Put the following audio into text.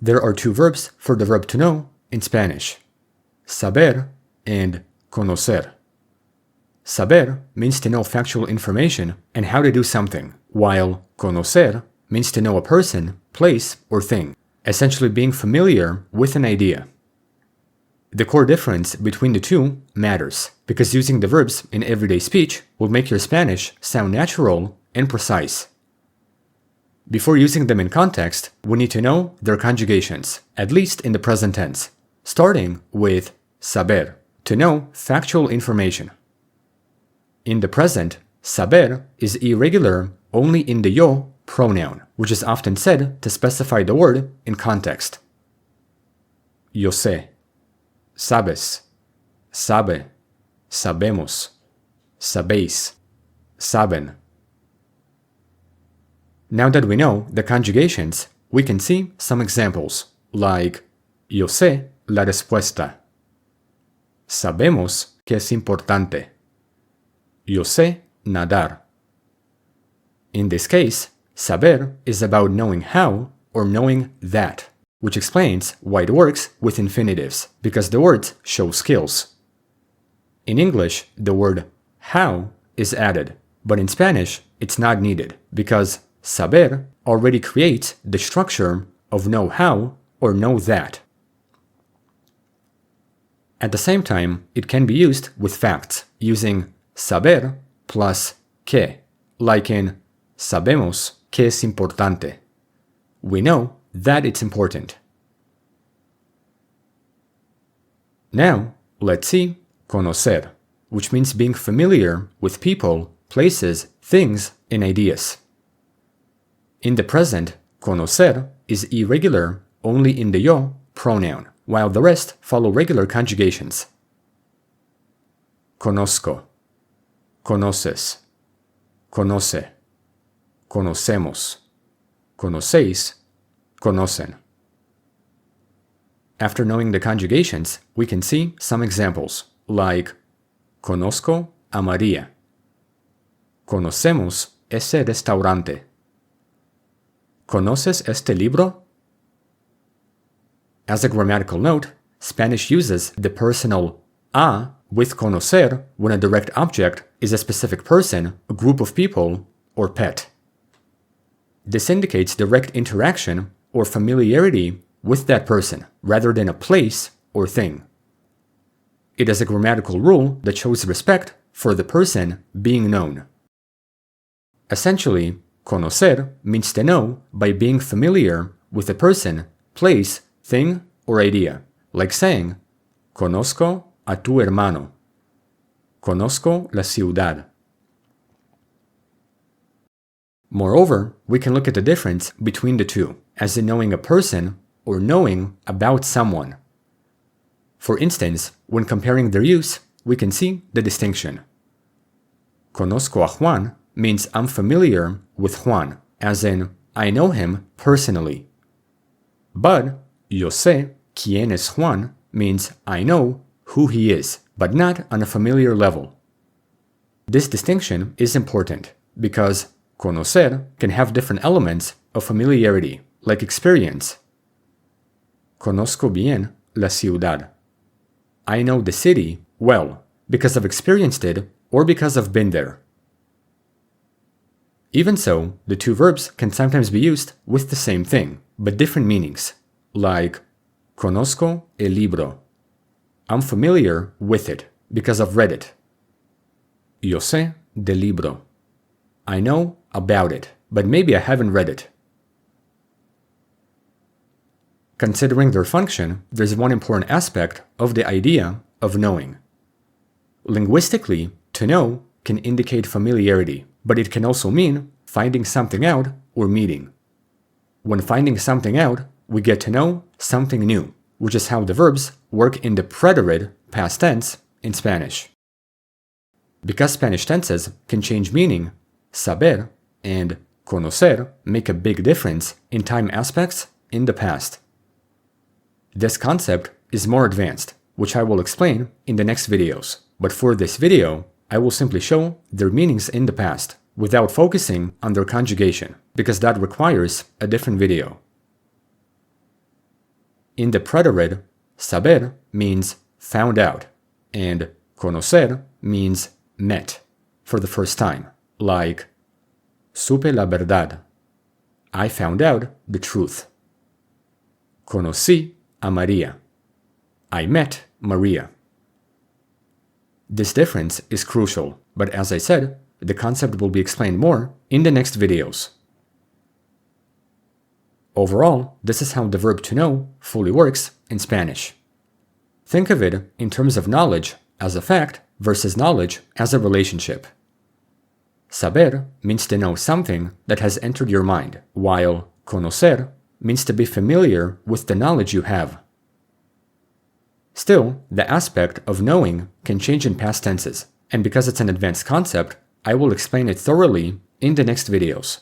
There are two verbs for the verb to know in Spanish: saber and conocer. Saber means to know factual information and how to do something, while conocer means to know a person, place, or thing, essentially being familiar with an idea. The core difference between the two matters, because using the verbs in everyday speech will make your Spanish sound natural and precise. Before using them in context, we need to know their conjugations, at least in the present tense, starting with saber, to know factual information. In the present, saber is irregular only in the yo pronoun, which is often said to specify the word in context. Yo sé, sabes, sabe, sabemos, sabéis, saben. Now that we know the conjugations, we can see some examples, like yo sé la respuesta. Sabemos que es importante. Yo sé nadar. In this case, saber is about knowing how or knowing that, which explains why it works with infinitives, because the words show skills. In English, the word how is added, but in Spanish, it's not needed, because saber already creates the structure of know how or know that. At the same time, it can be used with facts, using saber plus que, like in sabemos que es importante. We know that it's important. Now, let's see conocer, which means being familiar with people, places, things, and ideas. In the present, conocer is irregular only in the yo pronoun, while the rest follow regular conjugations. Conozco, conoces, conoce, conocemos, conocéis, conocen. After knowing the conjugations, we can see some examples, like conozco a María, conocemos ese restaurante, ¿conoces este libro? As a grammatical note, Spanish uses the personal a with conocer when a direct object is a specific person, a group of people, or pet. This indicates direct interaction or familiarity with that person, rather than a place or thing. It is a grammatical rule that shows respect for the person being known. Essentially, conocer means to know by being familiar with a person, place, thing, or idea, like saying, conozco a tu hermano, conozco la ciudad. Moreover, we can look at the difference between the two, as in knowing a person or knowing about someone. For instance, when comparing their use, we can see the distinction. Conozco a Juan means I'm familiar with Juan, as in, I know him personally. But yo sé quién es Juan means I know who he is, but not on a familiar level. This distinction is important because conocer can have different elements of familiarity, like experience. Conozco bien la ciudad. I know the city well because I've experienced it or because I've been there. Even so, the two verbs can sometimes be used with the same thing, but different meanings, like conozco el libro. I'm familiar with it because I've read it. Yo sé del libro. I know about it, but maybe I haven't read it. Considering their function, there's one important aspect of the idea of knowing. Linguistically, to know can indicate familiarity, but it can also mean finding something out or meeting. When finding something out, we get to know something new, which is how the verbs work in the preterite past tense in Spanish. Because Spanish tenses can change meaning, saber and conocer make a big difference in time aspects in the past. This concept is more advanced, which I will explain in the next videos, but for this video, I will simply show their meanings in the past, without focusing on their conjugation, because that requires a different video. In the preterite, saber means found out, and conocer means met for the first time, like supe la verdad. I found out the truth. Conocí a María. I met Maria. This difference is crucial, but as I said, the concept will be explained more in the next videos. Overall, this is how the verb to know fully works in Spanish. Think of it in terms of knowledge as a fact versus knowledge as a relationship. Saber means to know something that has entered your mind, while conocer means to be familiar with the knowledge you have. Still, the aspect of knowing can change in past tenses, and because it's an advanced concept, I will explain it thoroughly in the next videos.